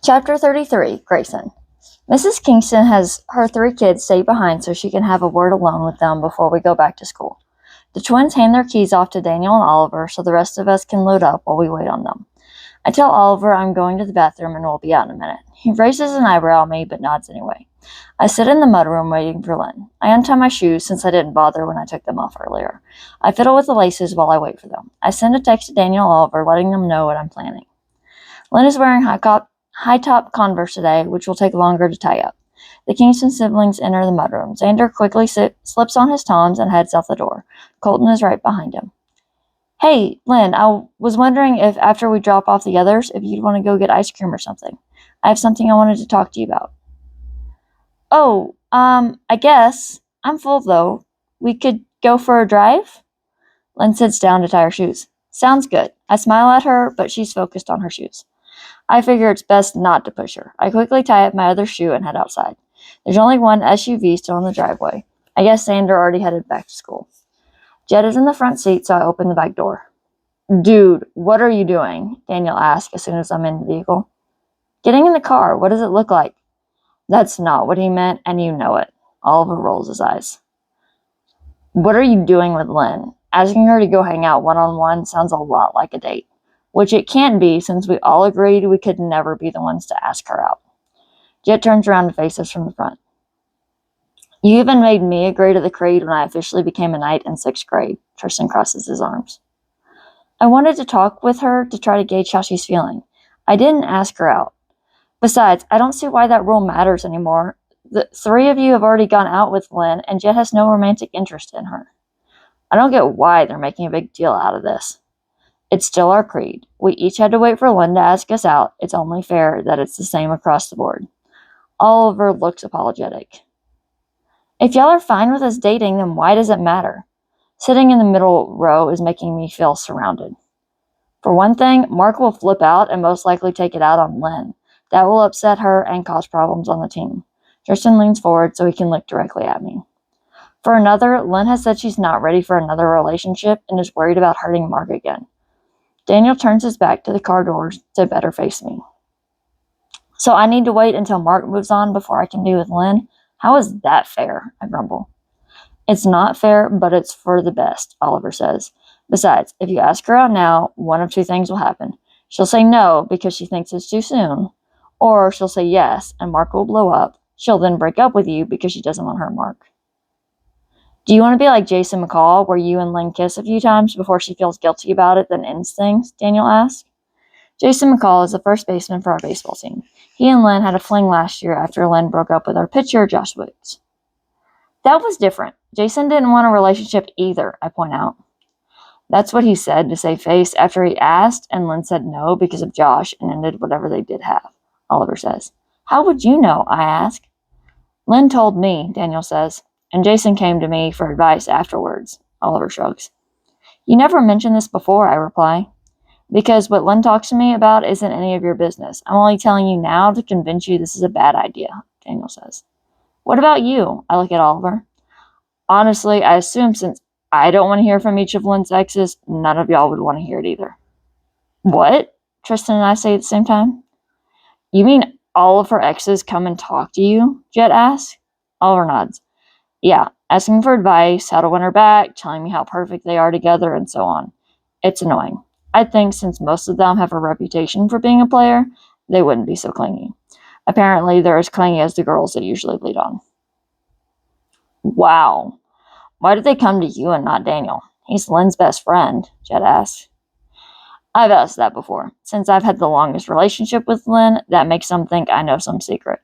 Chapter 33, Grayson. Mrs. Kingston has her 3 kids stay behind so she can have a word alone with them before we go back to school. The twins hand their keys off to Daniel and Oliver so the rest of us can load up while we wait on them. I tell Oliver I'm going to the bathroom and we'll be out in a minute. He raises an eyebrow at me but nods anyway. I sit in the mudroom waiting for Lynn. I untie my shoes since I didn't bother when I took them off earlier. I fiddle with the laces while I wait for them. I send a text to Daniel and Oliver letting them know what I'm planning. Lynn is wearing high-top Converse today, which will take longer to tie up. The Kingston siblings enter the mudroom. Xander quickly slips on his Toms and heads out the door. Colton is right behind him. Hey, Lynn, I was wondering if after we drop off the others, if you'd want to go get ice cream or something. I have something I wanted to talk to you about. Oh, I guess. I'm full, though. We could go for a drive? Lynn sits down to tie her shoes. Sounds good. I smile at her, but she's focused on her shoes. I figure it's best not to push her. I quickly tie up my other shoe and head outside. There's only one SUV still in the driveway. I guess Xander already headed back to school. Jed is in the front seat, so I open the back door. Dude, what are you doing? Daniel asks as soon as I'm in the vehicle. Getting in the car. What does it look like? That's not what he meant, and you know it. Oliver rolls his eyes. What are you doing with Lynn? Asking her to go hang out one-on-one sounds a lot like a date. Which it can't be since we all agreed we could never be the ones to ask her out. Jet turns around to face us from the front. You even made me agree to the creed when I officially became a knight in 6th grade. Tristan crosses his arms. I wanted to talk with her to try to gauge how she's feeling. I didn't ask her out. Besides, I don't see why that rule matters anymore. The 3 of you have already gone out with Lynn, and Jet has no romantic interest in her. I don't get why they're making a big deal out of this. It's still our creed. We each had to wait for Lynn to ask us out. It's only fair that it's the same across the board. Oliver looks apologetic. If y'all are fine with us dating, then why does it matter? Sitting in the middle row is making me feel surrounded. For one thing, Mark will flip out and most likely take it out on Lynn. That will upset her and cause problems on the team. Tristan leans forward so he can look directly at me. For another, Lynn has said she's not ready for another relationship and is worried about hurting Mark again. Daniel turns his back to the car doors to better face me. So I need to wait until Mark moves on before I can be with Lynn? How is that fair? I grumble. It's not fair, but it's for the best, Oliver says. Besides, if you ask her out now, one of 2 things will happen. She'll say no because she thinks it's too soon. Or she'll say yes, and Mark will blow up. She'll then break up with you because she doesn't want to hurt Mark. Do you want to be like Jason McCall, where you and Lynn kiss a few times before she feels guilty about it, then ends things? Daniel asked. Jason McCall is the first baseman for our baseball team. He and Lynn had a fling last year after Lynn broke up with our pitcher, Josh Wicks. That was different. Jason didn't want a relationship either, I point out. That's what he said to save face after he asked, and Lynn said no because of Josh and ended whatever they did have, Oliver says. How would you know? I ask. Lynn told me, Daniel says. And Jason came to me for advice afterwards, Oliver shrugs. You never mentioned this before, I reply. Because what Lynn talks to me about isn't any of your business. I'm only telling you now to convince you this is a bad idea, Daniel says. What about you? I look at Oliver. Honestly, I assume since I don't want to hear from each of Lynn's exes, none of y'all would want to hear it either. What? Tristan and I say at the same time. You mean all of her exes come and talk to you? Jet asks. Oliver nods. Yeah, asking for advice, how to win her back, telling me how perfect they are together, and so on. It's annoying. I think since most of them have a reputation for being a player, they wouldn't be so clingy. Apparently, they're as clingy as the girls they usually lead on. Wow. Why did they come to you and not Daniel? He's Lynn's best friend, Jed asks. I've asked that before. Since I've had the longest relationship with Lynn, that makes some think I know some secret.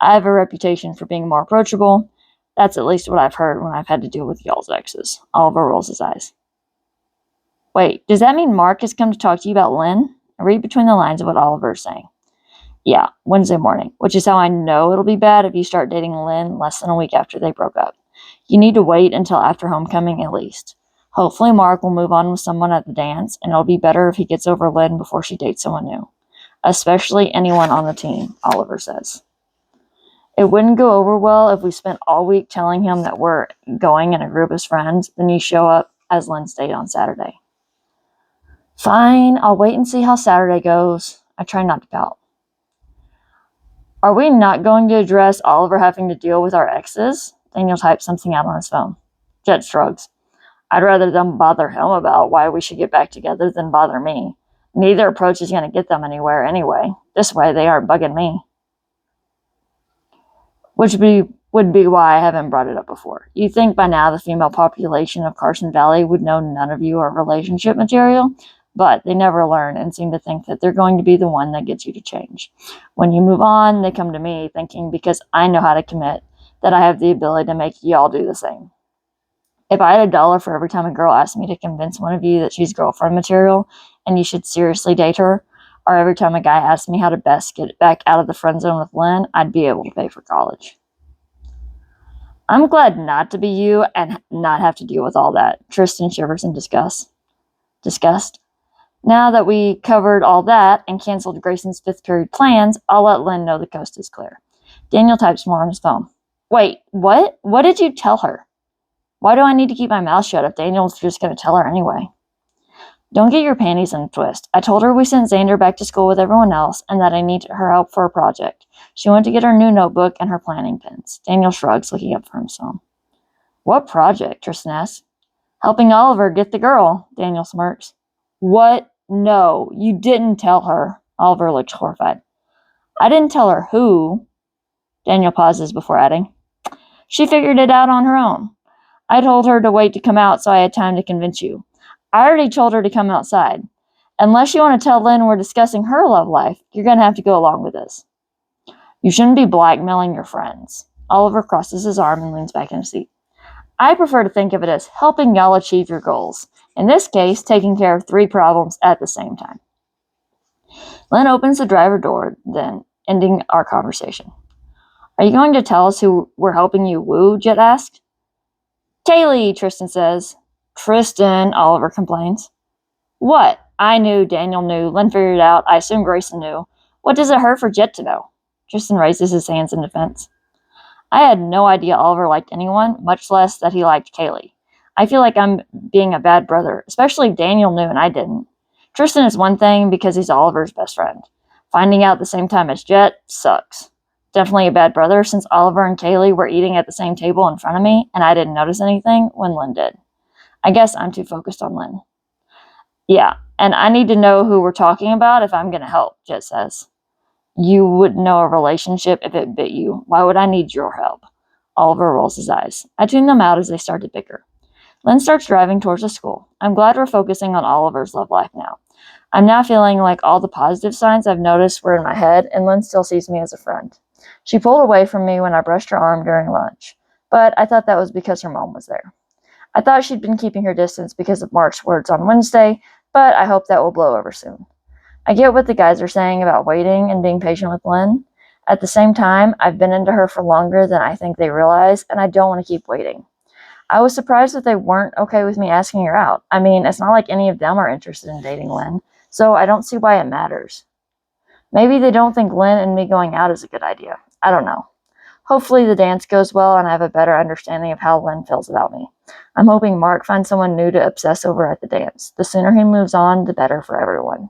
I have a reputation for being more approachable. That's at least what I've heard when I've had to deal with y'all's exes. Oliver rolls his eyes. Wait, does that mean Mark has come to talk to you about Lynn? I read between the lines of what Oliver is saying. Yeah, Wednesday morning, which is how I know it'll be bad if you start dating Lynn less than a week after they broke up. You need to wait until after homecoming at least. Hopefully Mark will move on with someone at the dance, and it'll be better if he gets over Lynn before she dates someone new. Especially anyone on the team, Oliver says. It wouldn't go over well if we spent all week telling him that we're going in a group as friends, then you show up as Lynn's date on Saturday. Fine, I'll wait and see how Saturday goes. I try not to pout. Are we not going to address Oliver having to deal with our exes? Daniel types something out on his phone. Jet shrugs. I'd rather them bother him about why we should get back together than bother me. Neither approach is going to get them anywhere anyway. This way, they aren't bugging me. Which would be why I haven't brought it up before. You'd think by now the female population of Carson Valley would know none of you are relationship material, but they never learn and seem to think that they're going to be the one that gets you to change. When you move on, they come to me thinking because I know how to commit that I have the ability to make y'all do the same. If I had $1 for every time a girl asked me to convince one of you that she's girlfriend material and you should seriously date her, or every time a guy asked me how to best get back out of the friend zone with Lynn, I'd be able to pay for college. I'm glad not to be you and not have to deal with all that. Tristan shivers in disgust. Now that we covered all that and canceled Grayson's 5th period plans, I'll let Lynn know the coast is clear. Daniel types more on his phone. Wait, what? What did you tell her? Why do I need to keep my mouth shut if Daniel's just going to tell her anyway? Don't get your panties in a twist. I told her we sent Xander back to school with everyone else and that I need her help for a project. She went to get her new notebook and her planning pens. Daniel shrugs, looking up from his phone. What project? Tristan asks. Helping Oliver get the girl, Daniel smirks. What? No, you didn't tell her. Oliver looked horrified. I didn't tell her who. Daniel pauses before adding. She figured it out on her own. I told her to wait to come out so I had time to convince you. I already told her to come outside. Unless you want to tell Lynn we're discussing her love life, you're going to have to go along with this. You shouldn't be blackmailing your friends. Oliver crosses his arm and leans back in his seat. I prefer to think of it as helping y'all achieve your goals. In this case, taking care of 3 problems at the same time. Lynn opens the driver door, then, ending our conversation. Are you going to tell us who we're helping you woo? Jet asked. Kaylee, Tristan says. Tristan, Oliver complains. What? I knew, Daniel knew, Lynn figured it out, I assume Grayson knew. What does it hurt for Jet to know? Tristan raises his hands in defense. I had no idea Oliver liked anyone, much less that he liked Kaylee. I feel like I'm being a bad brother, especially if Daniel knew and I didn't. Tristan is one thing because he's Oliver's best friend. Finding out at the same time as Jet sucks. Definitely a bad brother since Oliver and Kaylee were eating at the same table in front of me and I didn't notice anything when Lynn did. I guess I'm too focused on Lynn. Yeah, and I need to know who we're talking about if I'm going to help, Jet says. You wouldn't know a relationship if it bit you. Why would I need your help? Oliver rolls his eyes. I tune them out as they start to bicker. Lynn starts driving towards the school. I'm glad we're focusing on Oliver's love life now. I'm now feeling like all the positive signs I've noticed were in my head, and Lynn still sees me as a friend. She pulled away from me when I brushed her arm during lunch, but I thought that was because her mom was there. I thought she'd been keeping her distance because of Mark's words on Wednesday, but I hope that will blow over soon. I get what the guys are saying about waiting and being patient with Lynn. At the same time, I've been into her for longer than I think they realize, and I don't want to keep waiting. I was surprised that they weren't okay with me asking her out. I mean, it's not like any of them are interested in dating Lynn, so I don't see why it matters. Maybe they don't think Lynn and me going out is a good idea. I don't know. Hopefully the dance goes well and I have a better understanding of how Lynn feels about me. I'm hoping Mark finds someone new to obsess over at the dance. The sooner he moves on, the better for everyone.